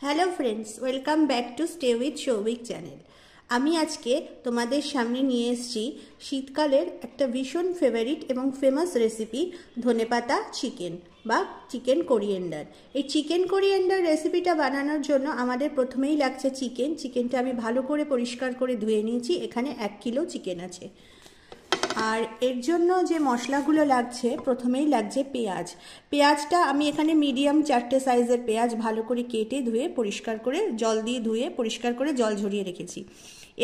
Hello friends, welcome back to stay with Souvik channel. আমি আজকে তোমাদের সামনে নিয়ে এসেছি শীতকালের একটা ভীষণ ফেভারিট এবং ফেমাস রেসিপি, ধনেপাতা চিকেন বা চিকেন কোরিয়েন্ডার। এই চিকেন কোরিয়েন্ডার রেসিপিটা বানানোর জন্য আমাদের প্রথমেই লাগছে চিকেনটা আমি ভালো করে পরিষ্কার করে ধুয়ে নিয়েছি। এখানে 1 কিলো চিকেন আছে। আর এর জন্য যে মশলাগুলো লাগছে, প্রথমেই লাগছে পেঁয়াজটা আমি এখানে মিডিয়াম 4টে সাইজের পেঁয়াজ ভালো করে কেটে ধুয়ে পরিষ্কার করে জল দিয়ে ধুয়ে পরিষ্কার করে জল ঝরিয়ে রেখেছি।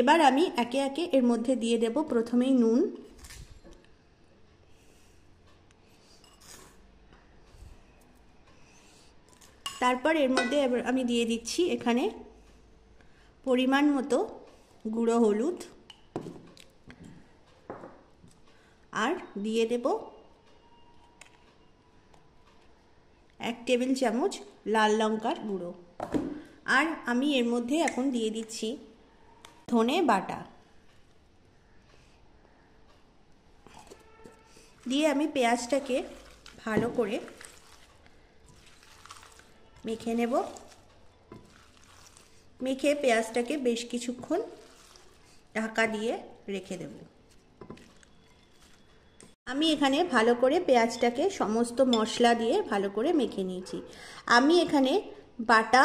এবার আমি একে একে এর মধ্যে দিয়ে দেব প্রথমেই নুন, তারপর এর মধ্যে আমি দিয়ে দিচ্ছি এখানে পরিমাণ মতো গুঁড়ো হলুদ, আর দিয়ে দেব 1 টেবিল চামচ লাল লঙ্কার গুঁড়ো। আর আমি এর মধ্যে এখন দিয়ে দিচ্ছি ধনে বাটা। দিয়ে আমি পেঁয়াজটাকে ভালো করে মেখে নেব। মেখে পেঁয়াজটাকে বেশ কিছুক্ষণ ঢাকা দিয়ে রেখে দেব। আমি এখানে ভালো করে পেঁয়াজটাকে সমস্ত মশলা দিয়ে ভালো করে মেখে নিয়েছি। আমি এখানে বাটা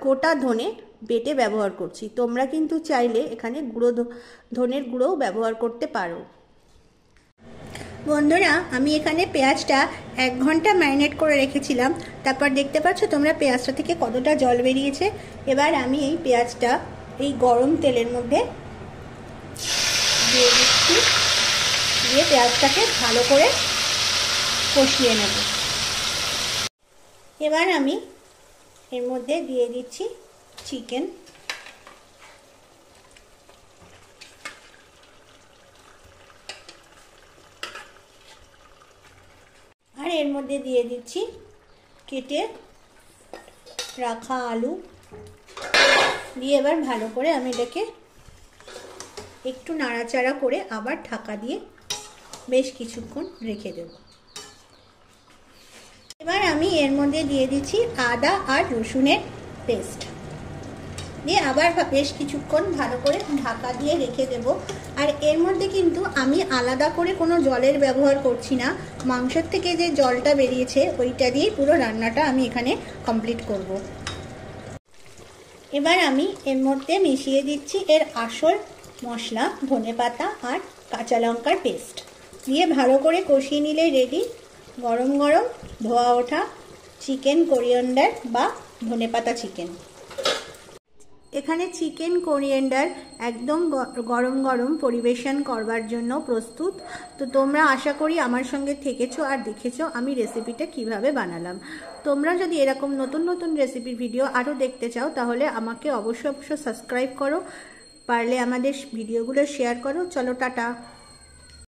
গোটা ধনে বেটে ব্যবহার করছি। তোমরা কিন্তু চাইলে এখানে ধনের গুঁড়োও ব্যবহার করতে পারো। বন্ধুরা, আমি এখানে পেঁয়াজটা 1 ঘন্টা ম্যারিনেট করে রেখেছিলাম। তারপর দেখতে পাচ্ছ তোমরা পেঁয়াজটা থেকে কতটা জল বেরিয়েছে। এবার আমি এই পেঁয়াজটা এই গরম তেলের মধ্যে দিয়ে দিচ্ছি। দিয়ে পেঁয়াজটাকে ভালো করে কষিয়ে নেব। এবার আমি এর মধ্যে দিয়ে দিচ্ছি চিকেন। আর এর মধ্যে দিয়ে দিচ্ছি কেটে রাখা আলু। দিয়ে এবার ভালো করে আমি এটাকে একটু নাড়াচাড়া করে আবার ঢাকা দিয়ে বেশ কিছুক্ষণ রেখে দেব। এবার আমি এর মধ্যে দিয়ে দিচ্ছি আদা আর রসুনের পেস্ট। দিয়ে আবার বেশ কিছুক্ষণ ভালো করে ঢাকা দিয়ে রেখে দেব। আর এর মধ্যে কিন্তু আমি আলাদা করে কোনো জলের ব্যবহার করছি না। মাংসের থেকে যে জলটা বেরিয়েছে ওইটা দিয়েই পুরো রান্নাটা আমি এখানে কমপ্লিট করব। এবার আমি এর মধ্যে মিশিয়ে দিচ্ছি এর আসল মশলা, ধনেপাতা আর কাঁচা লঙ্কার পেস্ট। দিয়ে ভালো করে কষিয়ে নিলে রেডি গরম গরম ধোয়া ওঠা চিকেন কোরিয়েন্ডার বা ধনেপাতা চিকেন। এখানে চিকেন কোরিয়েন্ডার একদম গরম গরম পরিবেশন করবার জন্য প্রস্তুত। তো তোমরা আশা করি আমার সঙ্গে থেকেছো আর দেখেছো আমি রেসিপিটা কিভাবে বানালাম। তোমরা যদি এরকম নতুন নতুন রেসিপির ভিডিও আরও দেখতে চাও তাহলে আমাকে অবশ্যই সাবস্ক্রাইব করো, পারলে আমাদের ভিডিওগুলো শেয়ার করো। চলো, টাটা।